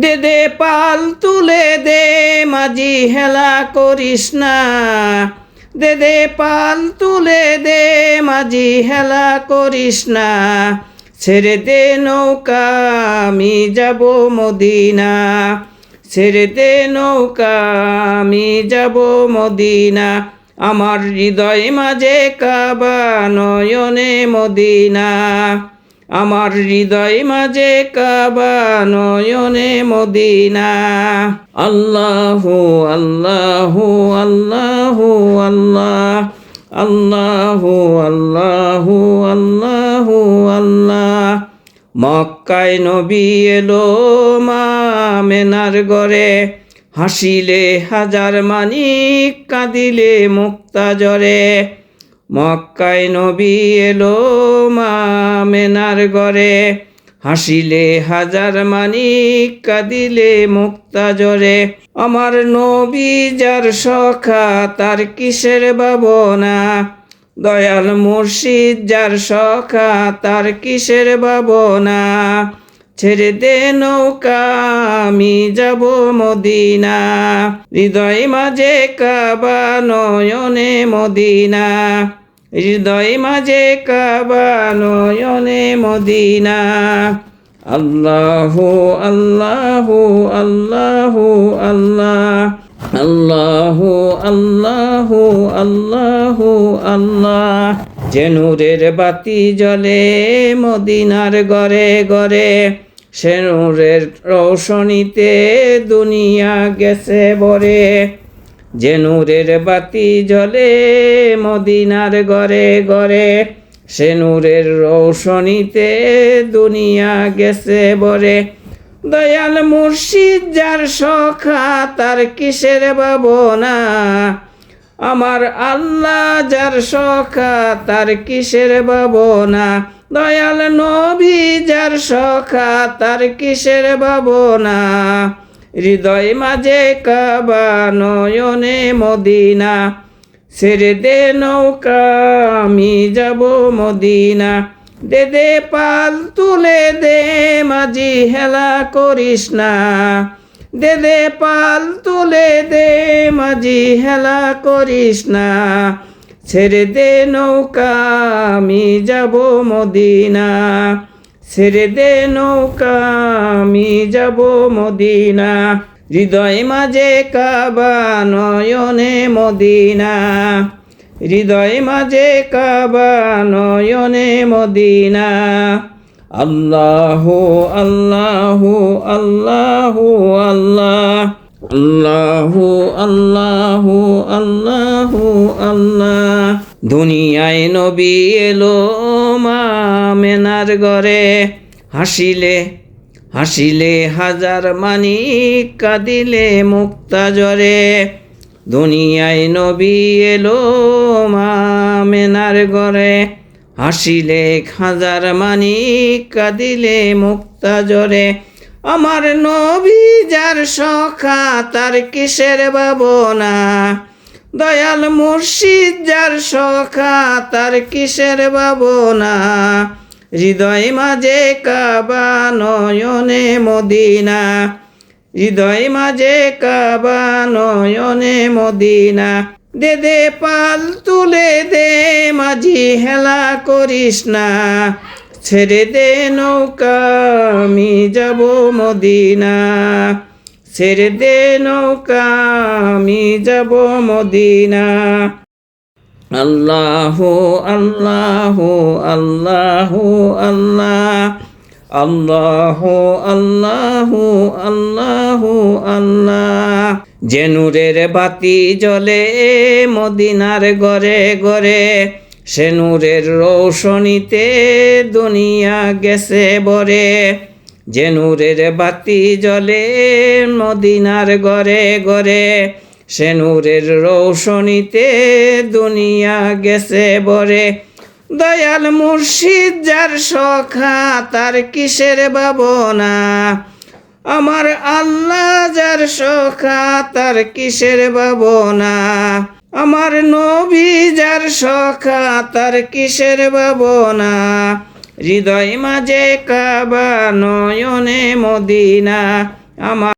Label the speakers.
Speaker 1: দে দে পাল তুলে দে মাঝি হেলা করিস না, দে দে পাল তুলে দে মাঝি হেলা করিস না, ছেড়ে দে নৌকা আমি যাব মদিনা, ছেড়ে দে নৌকা আমি যাব মদিনা, আমার হৃদয় মাঝে কাবা নয়নে মদিনা, আমার হৃদয় মাঝে কাবা নয়নে মদিনা। আল্লাহু আল্লাহু আল্লাহু আল্লাহ, আল্লাহু আল্লাহু আল্লাহু আল্লাহ। মক্কায় নবী এলো মা আমেনার ঘরে, হাসিলে হাজার মানিক কাঁদিলে মুক্তা জ্বরে, মক্কায় নবী এলো মা আমেনার ঘরে, হাসিলে হাজার মানিক কাঁদিলে মুক্তা জ্বরে, আমার নবী যার সখা তার কিসের ভাবনা, দয়াল মুর্শিদ যার সখা তার কিসের ভাবনা, ছেড়ে দে নৌকা আমি যাব মদিনা, হৃদয় মাঝে কাবা নয়নে মদিনা, হৃদয় মাঝে কাবা নয়নে মদিনা। আল্লাহু আল্লাহু আল্লাহু আল্লাহ, আল্লাহু আল্লাহু আল্লাহু আল্লাহ। যে নূরের বাতি জ্বলে মদিনার ঘরে ঘরে, সে নূরের রৌশনীতে দুনিয়া গেছে ভরে, যে নূরের বাতি জ্বলে মদিনার ঘরে ঘরে, সে নূরের রৌশনীতে দুনিয়া গেছে ভরে, দয়াল মুর্শিদ যার সখা তার কিসের ভাবনা, আমার আল্লাহ যার সখা তার কিসের ভাবনা, দয়াল নবী যার সখা তার কিসের ভাবনা, হৃদয় মাঝে কাবা নয়নে মদিনা, ছেড়ে দে নৌকা আমি যাব মদিনা, দে দে পাল তুলে দে মাঝি হেলা করিস না, দে দে পাল তুলে দে মাঝি হেলা করিস না, ছেড়ে দে নৌকা আমি যাব মদিনা, ছেড়ে দে নৌকা আমি যাব মদিনা, হৃদয় মাঝে কাবা নয়নে মদিনা, হৃদয় মাঝে কাবা নয়নে মদিনা। আল্লাহু আল্লাহু আল্লাহু আল্লাহ, আল্লাহু আল্লাহু আল্লাহু আল্লাহ। দুনিয়ায় নবী এলো মা আমেনার ঘরে, হাসিলে হাসিলে হাজার মানিক কাঁদিলে মুক্তা জ্বরে, দুনিয়ায় নবী এলো মা আমেনার ঘরে, হাসিলে হাজার মানিক কাঁদিলে মুক্তা জ্বরে, আমার নবী যার সখা তার কিসের ভাবনা, দয়াল মুর্শিদ যার সখা তার কিসের ভাবনা, হৃদয় মাঝে কাবা নয়নে মদিনা, হৃদয় মাঝে কাবা নয়নে মদিনা, দে দে পাল তুলে দে মাঝি হেলা করিস না, ছেড়ে দে নৌকা আমি যাব মদিনা, ছেড়ে দে নৌকা আমি যাব মদিনা। আল্লাহু আল্লাহু আল্লাহু আল্লাহ, আল্লাহু আল্লাহু আল্লাহু আল্লাহ। যে নূরের বাতি জ্বলে মদিনার ঘরে ঘরে, সে নূরের রৌশনীতে দুনিয়া গেছে ভরে, যে নূরের বাতি জ্বলে মদিনার ঘরে ঘরে, সে নূরের রৌশনীতে দুনিয়া গেছে ভরে, দয়াল মুর্শিদ যার সখা তার কিসের ভাবনা, আমার আল্লাহ যার সখা তার কিসের ভাবনা, আমার নবী যার সখা তার কিসের ভাবনা, হৃদয় মাঝে কাবা নয়নে মদিনা, আমার